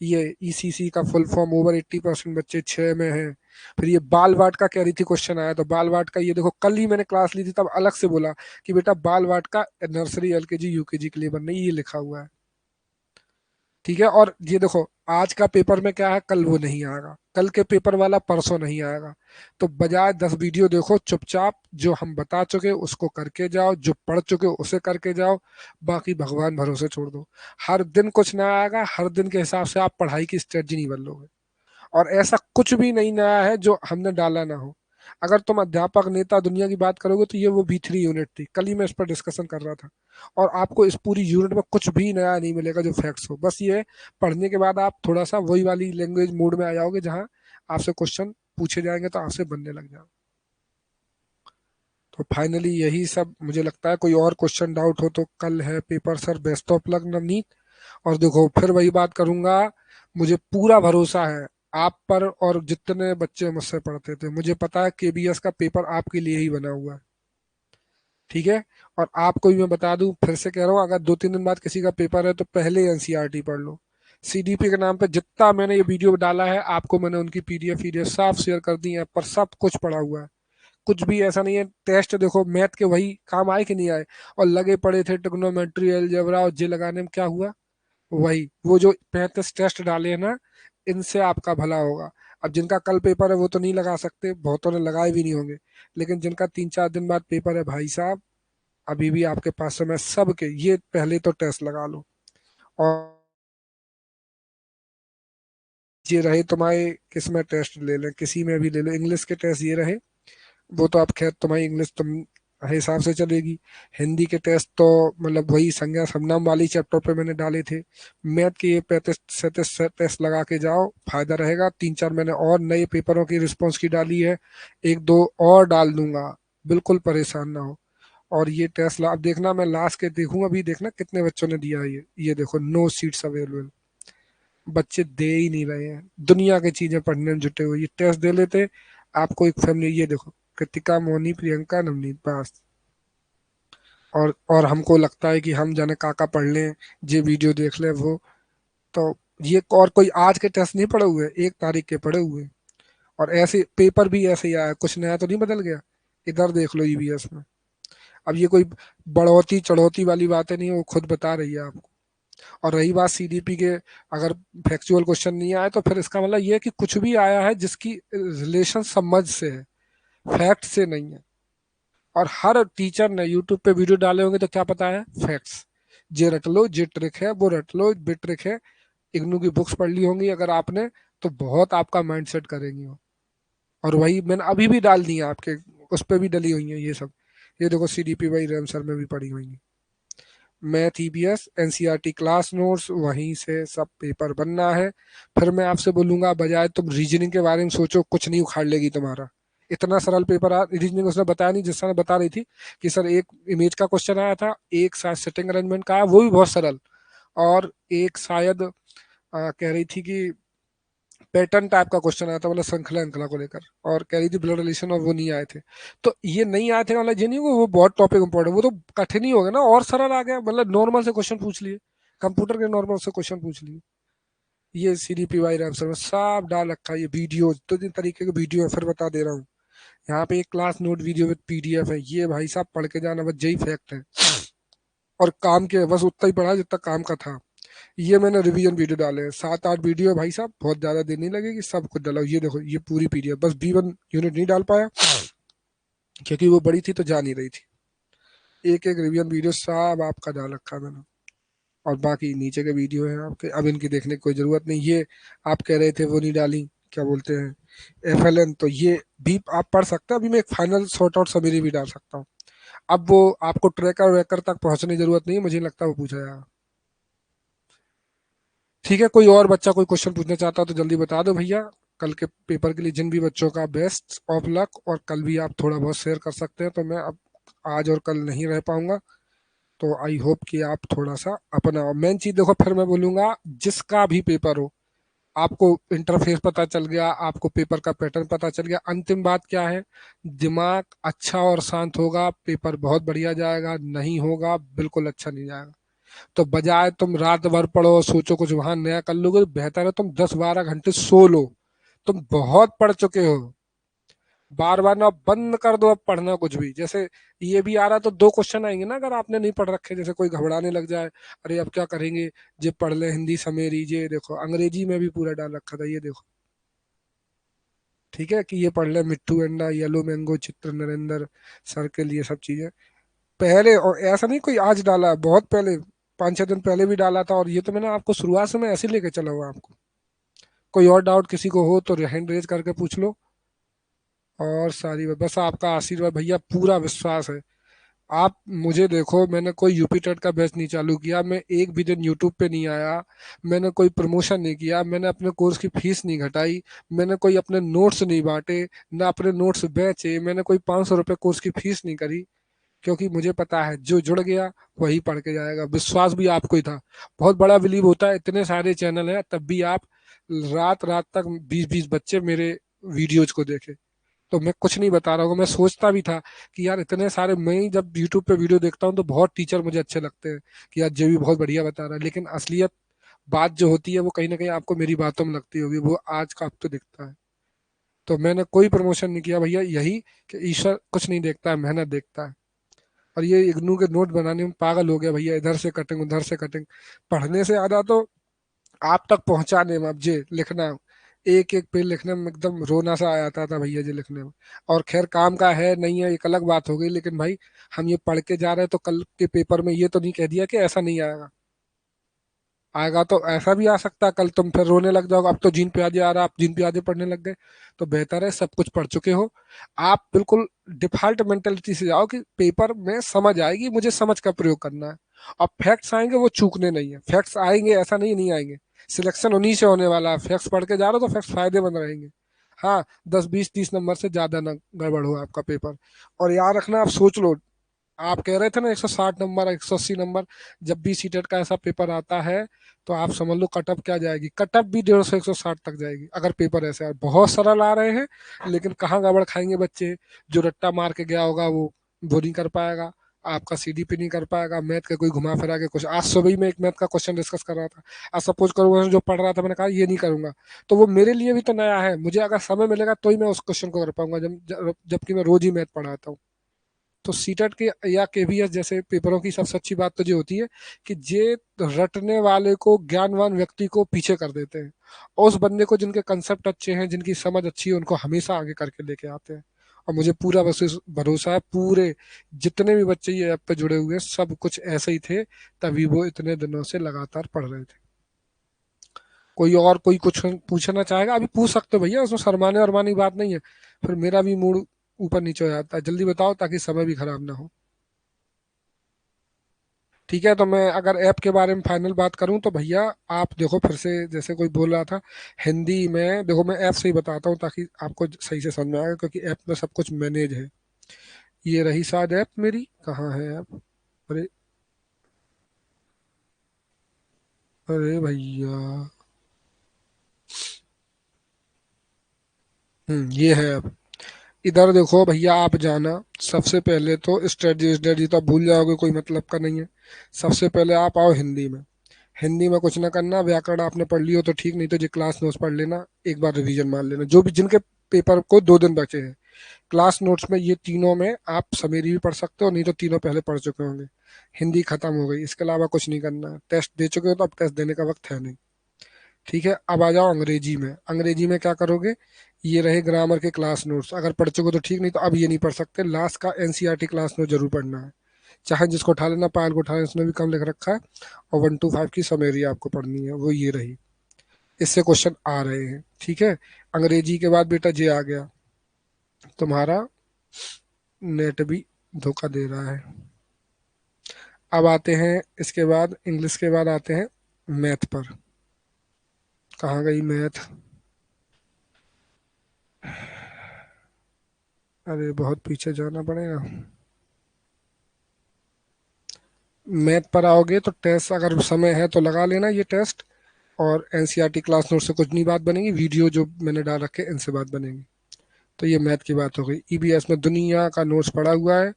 ये ईसीसी का फुल फॉर्म ओवर 80% बच्चे 6 में हैं। फिर ये बाल वाट का कह रही थी क्वेश्चन आया, तो बाल वाट का ये देखो कल ही मैंने क्लास ली थी तब अलग से बोला कि बेटा बाल वाट का नर्सरी LKG UKG के लिए बनना ये लिखा हुआ है। ठीक है। और ये देखो आज का पेपर में क्या है, कल वो नहीं आएगा, कल के पेपर वाला परसों नहीं आएगा। तो बजाय 10 वीडियो देखो, चुपचाप जो हम बता चुके उसको करके जाओ, जो पढ़ चुके उसे करके जाओ, बाकी भगवान भरोसे छोड़ दो। हर दिन कुछ नया आएगा, हर दिन के हिसाब से आप पढ़ाई की स्ट्रेटजी नहीं बदलोगे। और ऐसा कुछ भी नहीं नया है जो हमने डाला ना हो। अगर तुम अध्यापक नेता दुनिया की बात करोगे तो ये वो B3 यूनिट थी, कल ही मैं इस पर डिस्कशन कर रहा था। और आपको इस पूरी यूनिट में कुछ भी नया नहीं मिलेगा जो फैक्ट्स हो, बस ये पढ़ने के बाद आप थोड़ा सा वही वाली लैंग्वेज मूड में आ जाओगे जहाँ आपसे क्वेश्चन पूछे जाएंगे तो आपसे बनने लग जाओ। तो फाइनली यही सब मुझे लगता है। कोई और क्वेश्चन डाउट हो तो कल है paper sir, best of luck Navneet. और देखो फिर वही बात करूंगा, मुझे पूरा भरोसा है आप पर, और जितने बच्चे मुझसे पढ़ते थे मुझे पता है KBS का पेपर आपके लिए ही बना हुआ है। ठीक है। और आपको भी मैं बता दूं, फिर से कह रहा हूँ, अगर 2 3 दिन बाद किसी का पेपर है तो पहले एनसीईआरटी पढ़ लो। सीडीपी के नाम पे जितना मैंने ये वीडियो डाला है आपको, मैंने उनकी PDF साफ शेयर कर दी है, पर सब कुछ पढ़ा हुआ है। कुछ भी ऐसा नहीं है। टेस्ट देखो मैथ के वही काम आए कि नहीं आए, और लगे पड़े थे ट्रिग्नोमेट्री अलजेब्रा और जे लगाने में, क्या हुआ वही, वो जो 35 टेस्ट डाले हैं ना, इनसे आपका भला होगा। अब जिनका कल पेपर है वो तो नहीं लगा सकते, बहुतों ने लगाए भी नहीं होंगे, लेकिन जिनका 3 4 दिन बाद पेपर है भाई साहब, अभी भी आपके पास समय सबके, ये पहले तो टेस्ट लगा लो। और ये रहे तुम्हारे किस में टेस्ट ले लें, किसी में भी ले लो, इंग्लिश के टेस्ट ये रहे। वो तो आप खैर तुम्हारी इंग्लिश तुम हिसाब से चलेगी। हिंदी के टेस्ट तो मतलब वही संज्ञा सर्वनाम वाली चैप्टर पे मैंने डाले थे। मैथ के ये 35 37 टेस्ट लगा के जाओ, फायदा रहेगा। 3 4 मैंने और नए पेपरों की रिस्पॉन्स की डाली है, एक दो और डाल दूंगा, बिल्कुल परेशान ना हो। और ये टेस्ट अब देखना, मैं लास्ट के देखूंगा, अभी देखना कितने बच्चों ने दिया है। ये देखो नो सीट्स अवेलेबल, बच्चे दे ही नहीं रहे हैं, दुनिया की चीजें पढ़ने में जुटे हुए, ये टेस्ट दे लेते। आपको एक फैमिली, ये देखो कृतिका मोनी प्रियंका नवनीत, बस और हमको लगता है कि हम जाने काका पढ़ लें, ये वीडियो देख लें वो। तो ये और कोई आज के टेस्ट नहीं पढ़े हुए, 1 तारीख के पढ़े हुए। और ऐसे पेपर भी ऐसे ही आया, कुछ नया तो नहीं बदल गया। इधर देख लो ईवीएस में। अब ये कोई बढ़ोती चढ़ोती वाली बातें नहीं है, वो खुद बता रही है आपको। और रही बात सीडीपी के, अगर फैक्चुअल क्वेश्चन नहीं आए तो फिर इसका मतलब ये है कि कुछ भी आया है जिसकी रिलेशन समझ से है, फैक्ट से नहीं है। और हर टीचर ने यूट्यूब पे वीडियो डाले होंगे तो क्या पता है, फैक्ट्स। जे रट लो, जे ट्रिक है वो रट लो, बे ट्रिक है। इग्नू की बुक्स पढ़ ली होंगी अगर आपने, तो बहुत आपका माइंडसेट करेंगी वो। और वही मैंने अभी भी डाल दी है आपके, उस पर भी डली हुई है ये सब। ये देखो सीडीपी वाई रैम सर में भी पड़ी हुई है। Math EBS NCERT class notes, वहीं से सब पेपर बनना है। फिर मैं आपसे बोलूंगा, बजाय तुम रीजनिंग के बारे में सोचो, कुछ नहीं उखाड़ लेगी तुम्हारा। इतना सरल पेपर आ रीजनिंग उसने बताया नहीं, जिस समय बता रही थी कि सर एक इमेज का क्वेश्चन आया था, एक साथ सेटिंग अरेंजमेंट का आया, वो भी बहुत सरल। और एक शायद कह रही थी कि पैटर्न टाइप का क्वेश्चन आया था, मतलब श्रृंखला श्रृंखला को लेकर। और कह रही थी ब्लड रिलेशन, और वो नहीं आए थे। तो ये नहीं आए थे मतलब ये नहीं हुआ वो बहुत टॉपिक इंपॉर्टेंट, वो तो कठिन ही हो गया ना, और सरल आ गया, मतलब नॉर्मल से क्वेश्चन पूछ लिए, कंप्यूटर के नॉर्मल से क्वेश्चन पूछ लिए। ये सीडीपीवाई रैम सर में सब डाल रखा है, ये वीडियो 2 3 तरीके के वीडियो है, फिर बता दे रहा हूँ। यहाँ पे एक class note video with PDF है, ये भाई साहब पढ़ के जाना, बस यही फैक्ट है। और काम के बस उतना ही पढ़ा जितना काम का था। ये मैंने रिवीजन वीडियो डाले हैं, 7 8 वीडियो है भाई साहब, बहुत ज्यादा देर नहीं लगेगी, सब कुछ डाला। ये देखो ये पूरी पीडीएफ, बस B1 यूनिट नहीं डाल पाया क्योंकि वो बड़ी थी तो जा नहीं रही थी। एक एक रिवीजन वीडियो सब आपका डाल रखा है मैंने। और बाकी नीचे के वीडियो है आपके, अब इनकी देखने की कोई जरूरत नहीं। ये आप कह रहे थे वो नहीं डाली, क्या बोलते हैं, FLN, तो ये भी आप पढ़ सकते हैं। अभी मैं एक फाइनल सॉर्ट आउट समरी भी डाल सकता हूँ। अब वो आपको ट्रैकर वैकर तक पहुंचने की जरूरत नहीं है, मुझे नहीं लगता वो पूछा जाएगा। ठीक है, कोई और बच्चा कोई क्वेश्चन पूछना चाहता हो तो जल्दी बता दो भैया। कल के पेपर के लिए जिन भी बच्चों का बेस्ट ऑफ लक, और कल भी आप थोड़ा बहुत शेयर कर सकते हैं, तो मैं अब आज और कल नहीं रह पाऊंगा। तो आई होप कि आप थोड़ा सा अपना मेन चीज देखो, फिर मैं बोलूंगा जिसका भी पेपर हो, आपको इंटरफेस पता चल गया, आपको पेपर का पैटर्न पता चल गया, अंतिम बात क्या है, दिमाग अच्छा और शांत होगा, पेपर बहुत बढ़िया जाएगा, नहीं होगा बिल्कुल अच्छा नहीं जाएगा। तो बजाय तुम रात भर पढ़ो सोचो कुछ वहां नया कर लोगे, तो बेहतर है तुम 10 12 घंटे सो लो। तुम बहुत पढ़ चुके हो, बार बार ना बंद कर दो अब पढ़ना कुछ भी। जैसे ये भी आ रहा है तो 2 क्वेश्चन आएंगे ना, अगर आपने नहीं पढ़ रखे, जैसे कोई घबराने लग जाए, अरे अब क्या करेंगे, जे पढ़ ले हिंदी समेरी, ये देखो अंग्रेजी में भी पूरा डाल रखा था, ये देखो। ठीक है कि ये पढ़ ले मिट्टू अंडा येलो मैंगो चित्र नरेंद्र सर के लिए सब चीजें पहले। और ऐसा नहीं कोई आज डाला है, बहुत पहले 5 6 दिन पहले भी डाला था। और ये तो मैंने आपको शुरुआत से मैं ऐसे लेके चला हुआ आपको। कोई और डाउट किसी को हो तो हैंड रेज करके पूछ लो। और सारी बस आपका आशीर्वाद भैया, पूरा विश्वास है। आप मुझे देखो, मैंने कोई यूपी टेट का बैच नहीं चालू किया, मैं एक भी दिन यूट्यूब पे नहीं आया, मैंने कोई प्रमोशन नहीं किया, मैंने अपने कोर्स की फीस नहीं घटाई, मैंने कोई अपने नोट्स नहीं बांटे, ना अपने नोट्स बेचे, मैंने कोई 500 रुपये कोर्स की फीस नहीं करी। क्योंकि मुझे पता है जो जुड़ गया वही पढ़ के जाएगा। विश्वास भी आपको ही था, बहुत बड़ा बिलीव होता है, इतने सारे चैनल हैं तब भी आप रात रात तक 20 20 बच्चे मेरे वीडियोज को देखे। तो मैं कुछ नहीं बता रहा हूँ, मैं सोचता भी था कि यार इतने सारे, मैं ही जब यूट्यूब पे वीडियो देखता हूँ तो बहुत टीचर मुझे अच्छे लगते हैं कि यार ये भी बहुत बढ़िया बता रहा है, लेकिन असलियत बात जो होती है वो कहीं ना कहीं आपको मेरी बातों में लगती होगी, वो आज का अब तो दिखता है। तो मैंने कोई प्रमोशन नहीं किया भैया, यही कि ईश्वर कुछ नहीं देखता है, मेहनत देखता है। और ये इग्नू के नोट बनाने में पागल हो गया भैया, इधर से कटिंग उधर से कटिंग, पढ़ने से ज्यादा तो आप तक पहुंचाने में, अब जे लिखना, एक एक पेज लिखने में एकदम रोना सा आ जाता था भैया जी लिखने में। और खैर काम का है नहीं है एक अलग बात हो गई, लेकिन भाई हम ये पढ़ के जा रहे हैं तो कल के पेपर में ये तो नहीं कह दिया कि ऐसा नहीं आएगा। आएगा तो ऐसा भी आ सकता है, कल तुम फिर रोने लग जाओगे, अब तो जीन प्याजे आ रहा, आप जीन प्याजे पढ़ने लग गए। तो बेहतर है सब कुछ पढ़ चुके हो, आप बिल्कुल डिफॉल्ट मेंटेलिटी से जाओ कि पेपर में समझ आएगी, मुझे समझ का प्रयोग करना है। और फैक्ट्स आएंगे वो चूकने नहीं है, फैक्ट्स आएंगे ऐसा नहीं नहीं आएंगे। सिलेक्शन उन्हीं से होने वाला है, फैक्ट्स पढ़ के जा रहे हो तो फैक्ट्स फायदेमंद रहेंगे। हाँ, 10 20 30 नंबर से ज्यादा ना गड़बड़ हो आपका पेपर। और याद रखना, आप सोच लो, आप कह रहे थे ना 160 नंबर 180 नंबर, जब भी सीटेट का ऐसा पेपर आता है तो आप समझ लो कटअप क्या जाएगी, कटअप भी 150 160 तक जाएगी अगर पेपर ऐसे है। बहुत सरल आ रहे हैं, लेकिन कहाँ गड़बड़ खाएंगे बच्चे, जो रट्टा मार के गया होगा वो नहीं कर पाएगा। आपका सीडीपी नहीं कर पाएगा। मैथ का कोई घुमा फिरा के कुछ, आज सुबह ही मैं एक मैथ का क्वेश्चन डिस्कस कर रहा था। आज सपोज करो वो जो पढ़ रहा था, मैंने कहा ये नहीं करूंगा, तो वो मेरे लिए भी तो नया है, मुझे अगर समय मिलेगा तो ही मैं उस क्वेश्चन को कर पाऊंगा, जबकि मैं रोज ही मैथ पढ़ाता हूँ। तो सीटेट के या केवीएस जैसे पेपरों की सबसे अच्छी बात तो ये होती है कि ये रटने वाले को, ज्ञानवान व्यक्ति को पीछे कर देते हैं, और उस बंदे को जिनके कंसेप्ट अच्छे हैं, जिनकी समझ अच्छी है, उनको हमेशा आगे करके लेके आते हैं। और मुझे पूरा भरोसा है, पूरे जितने भी बच्चे ये ऐप पे जुड़े हुए हैं सब कुछ ऐसे ही थे, तभी वो इतने दिनों से लगातार पढ़ रहे थे। कोई और कोई कुछ पूछना चाहेगा अभी पूछ सकते हो भैया, उसमें शर्माने वरमाने की बात नहीं है, फिर मेरा भी मूड ऊपर नीचे हो जाता है। जल्दी बताओ ताकि समय भी खराब ना हो। ठीक है, तो मैं अगर ऐप के बारे में फाइनल बात करूं तो भैया, आप देखो फिर से जैसे कोई बोल रहा था हिंदी में, देखो मैं ऐप से ही बताता हूँ ताकि आपको सही से समझ में आएगा, क्योंकि ऐप में सब कुछ मैनेज है। ये रही शायद ऐप मेरी, कहाँ है ऐप? अरे, अरे भैया, ये है ऐप। इधर देखो भैया, आप जाना, सबसे पहले तो स्ट्रेटजी, स्ट्रेटजी तो आप भूल जाओगे, कोई मतलब का नहीं है। सबसे पहले आप आओ हिंदी में। हिंदी में कुछ ना करना, व्याकरण आपने पढ़ लियो तो ठीक, नहीं तो जो क्लास नोट्स पढ़ लेना, एक बार रिवीजन मार लेना, जो भी जिनके पेपर को 2 दिन बचे हैं। क्लास नोट्स में ये तीनों में आप समेरी भी पढ़ सकते हो, नहीं तो तीनों पहले पढ़ चुके होंगे। हिंदी खत्म हो गई, इसके अलावा कुछ नहीं करना। टेस्ट दे चुके हो तो अब टेस्ट देने का वक्त है नहीं। ठीक है, अब आ जाओ अंग्रेजी में। अंग्रेजी में क्या करोगे? ये रहे ग्रामर के क्लास नोट्स, अगर पढ़ चुके हो तो ठीक, नहीं तो अब ये नहीं पढ़ सकते, लास्ट का एनसीईआरटी क्लास नोट जरूर पढ़ना है। चाहे जिसको उठा लेना, पायल को उठा लेना, उसने भी कम लिख रखा है। और 1 to 5 की समरी आपको पढ़नी है, वो ये रही। इससे क्वेश्चन आ रहे हैं, ठीक है। अंग्रेजी के बाद बेटा जे आ गया तुम्हारा, नेट भी धोखा दे रहा है। अब आते हैं इसके बाद, इंग्लिश के बाद आते हैं मैथ पर। कहाँ गई मैथ? अरे बहुत पीछे जाना पड़ेगा। मैथ पर आओगे तो टेस्ट, अगर समय है तो लगा लेना ये टेस्ट। और एनसीईआरटी क्लास नोट से कुछ नहीं बात बनेगी, वीडियो जो मैंने डाल रखे इनसे बात बनेगी। तो ये मैथ की बात हो गई। ईबीएस में दुनिया का नोट्स पड़ा हुआ है,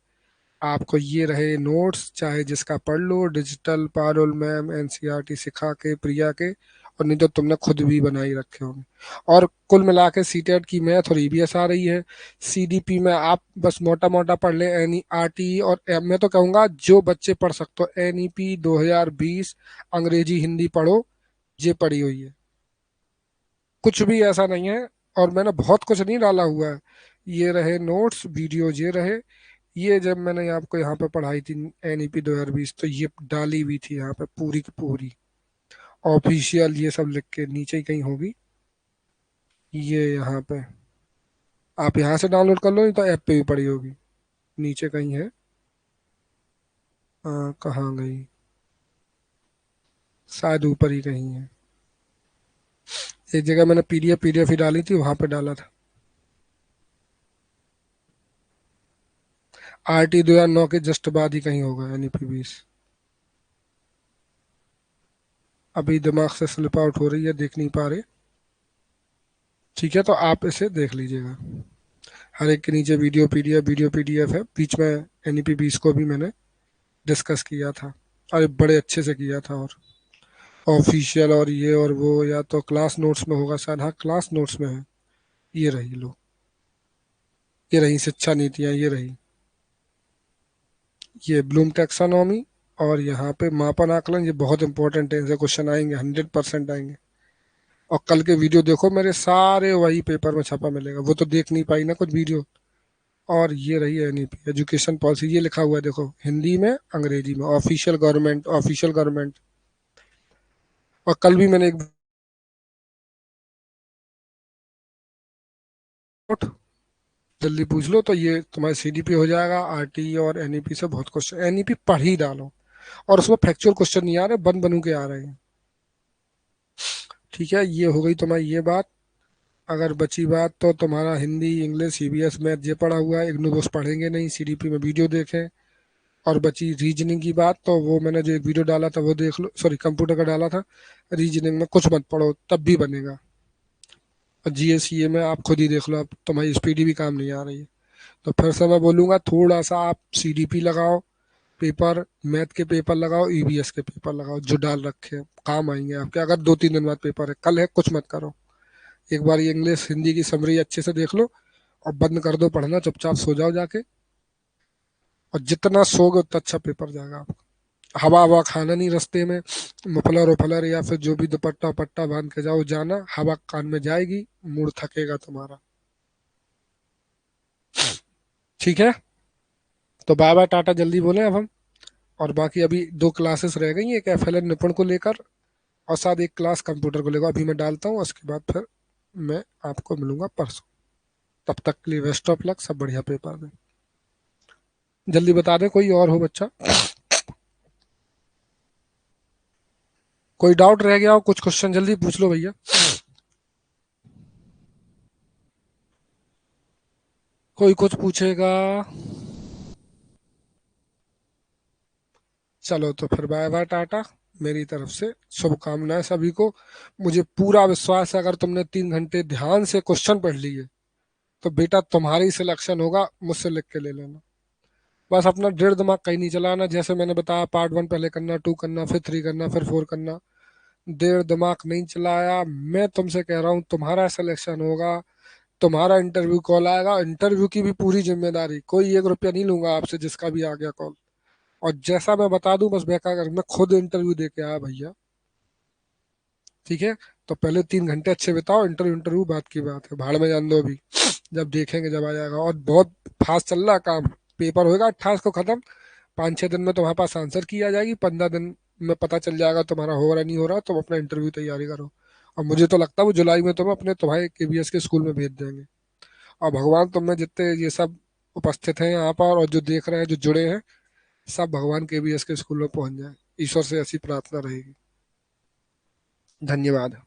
आपको ये रहे नोट्स, चाहे जिसका पढ़ लो, डिजिटल पारुल मैम एनसीईआरटी सिखा के, प्रिया के, और नहीं तो तुमने खुद भी बनाई रखे होंगे। और कुल मिला के सीटेट की मैथ और ईबीएस आ रही है। सीडीपी में आप बस मोटा मोटा पढ़ ले एनईआरटी, और मैं तो कहूंगा जो बच्चे पढ़ सकते हो एनईपी 2020 अंग्रेजी हिंदी पढ़ो, ये पढ़ी हुई है, कुछ भी ऐसा नहीं है। और मैंने बहुत कुछ नहीं डाला हुआ है। ये रहे नोट्स, वीडियो ये रहे। ये जब मैंने आपको यहाँ पे पढ़ाई थी एनईपी 2020, तो ये डाली हुई थी यहाँ पे पूरी की पूरी, ऑफिशियल, ये सब लिख के नीचे ही कहीं होगी। ये यहाँ पे आप यहाँ से डाउनलोड कर लो, नहीं तो ऐप पे भी पड़ी होगी, नीचे कहीं है। कहाँ गई? शायद ऊपर ही कहीं है। एक जगह मैंने पीडीएफ पीडीएफ ही डाली थी, वहां पे डाला था। आरटी 2009 के जस्ट बाद ही कहीं होगा एनईपी 20। अभी दिमाग से स्लिप आउट हो रही है, देख नहीं पा रहे। ठीक है, तो आप इसे देख लीजिएगा। हर एक के नीचे वीडियो पीडीएफ है, बीच में एनईपी 20 को भी मैंने डिस्कस किया था, और बड़े अच्छे से किया था। और ऑफिशियल और ये और वो, या तो क्लास नोट्स में होगा शायद, हाँ क्लास नोट्स में है। ये रही लो, ये रही शिक्षा नीतियाँ, ये रही, ये ब्लूम टैक्सोनॉमी। और यहाँ पे मापन आकलन, ये बहुत इंपॉर्टेंट है, इनसे क्वेश्चन आएंगे, 100% आएंगे। और कल के वीडियो देखो मेरे सारे, वही पेपर में छपा मिलेगा, वो तो देख नहीं पाई ना कुछ वीडियो। और ये रही एनईपी एजुकेशन पॉलिसी, ये लिखा हुआ है देखो, हिंदी में अंग्रेजी में, ऑफिशियल गवर्नमेंट, ऑफिशियल गवर्नमेंट। और कल भी मैंने एक नोट, जल्दी पूछ लो तो ये तुम्हारे सीडीपी हो जाएगा। आरटी और एनईपी से बहुत क्वेश्चन, एनईपी पढ़ ही डालो, और उसमें फैक्चुअल क्वेश्चन नहीं आ रहे, बन बनू के आ रहे हैं। ठीक है, ये हो गई तुम्हारी ये बात। अगर बची बात तो तुम्हारा हिंदी, इंग्लिश, ईवीएस, मैथ ये पढ़ा हुआ है, इग्नू बस पढ़ेंगे नहीं, सीडीपी में वीडियो देखें। और बची रीजनिंग की बात, तो वो मैंने जो एक वीडियो डाला था वो देख लो, सॉरी कंप्यूटर का डाला था। रीजनिंग में कुछ मत पढ़ो, तब भी बनेगा। और जीएससीए में आप खुद ही देख लो, अब तुम्हारी स्पीड भी काम नहीं आ रही है। तो फिर से मैं बोलूंगा, थोड़ा सा आप सीडीपी लगाओ, पेपर, मैथ के पेपर लगाओ, ईवीएस के पेपर लगाओ, जो डाल रखे हैं काम आएंगे आपके। अगर 2-3 दिन बाद पेपर है, कल है, कुछ मत करो। एक बार ये इंग्लिश हिंदी की समरी अच्छे से देख लो और बंद कर दो पढ़ना, चुपचाप सो जाओ जाके। और जितना सोओगे उतना अच्छा पेपर जाएगा आपका। हवा हवा खाना नहीं रास्ते में, मफलर उफलर या फिर जो भी दुपट्टा उपट्टा बांध के जाओ, जाना हवा कान में जाएगी, मूड थकेगा तुम्हारा। ठीक है, तो बाय बाय टाटा, जल्दी बोले अब हम। और बाकी अभी 2 क्लासेस रह गई, एक एफएलएन निपुण को लेकर और साथ एक क्लास कंप्यूटर को लेकर। अभी मैं डालता हूँ, उसके बाद फिर मैं आपको मिलूंगा परसों। तब तक के लिए बेस्ट ऑफ लक, सब बढ़िया पेपर में। जल्दी बता दें कोई और हो बच्चा, कोई डाउट रह गया हो, कुछ क्वेश्चन जल्दी पूछ लो भैया। कोई कुछ पूछेगा? चलो तो फिर बाय बाय टाटा, मेरी तरफ से शुभकामनाएं सभी को। मुझे पूरा विश्वास है, अगर तुमने 3 घंटे ध्यान से क्वेश्चन पढ़ लिए तो बेटा तुम्हारी सिलेक्शन होगा, मुझसे लिख के ले लेना। बस अपना डेढ़ दिमाग कहीं नहीं चलाना, जैसे मैंने बताया पार्ट 1 पहले करना, 2 करना, फिर 3 करना, फिर 4 करना। डेढ़ दिमाग नहीं चलाया, मैं तुमसे कह रहा हूँ तुम्हारा सिलेक्शन होगा, तुम्हारा इंटरव्यू कॉल आएगा, इंटरव्यू की भी पूरी जिम्मेदारी, कोई 1 रुपया नहीं लूंगा आपसे जिसका भी आ गया कॉल। और जैसा मैं बता दूं बस बेकार कर, मैं खुद इंटरव्यू दे के आया भैया। ठीक है, तो पहले 3 घंटे अच्छे बिताओ, इंटरव्यू इंटरव्यू बात की बात है, भाड़ में जान दो अभी, जब देखेंगे जब आ जाएगा। और बहुत फास्ट चल रहा है काम, पेपर होएगा 28 को खत्म, 5-6 दिन में तुम्हारे पास आंसर की आ जाएगी, 15 दिन में पता चल जाएगा तुम्हारा हो रहा नहीं हो रहा, तुम अपना इंटरव्यू तैयारी करो। और मुझे तो लगता है वो जुलाई में तुम्हें अपने तुम्हारे केबीएस के स्कूल में भेज देंगे। और भगवान तुम में जितने ये सब उपस्थित हैं यहाँ पर और जो देख रहे हैं, जो जुड़े हैं, सब भगवान केबीएस के स्कूल में पहुंच जाए, ईश्वर से ऐसी प्रार्थना रहेगी। धन्यवाद।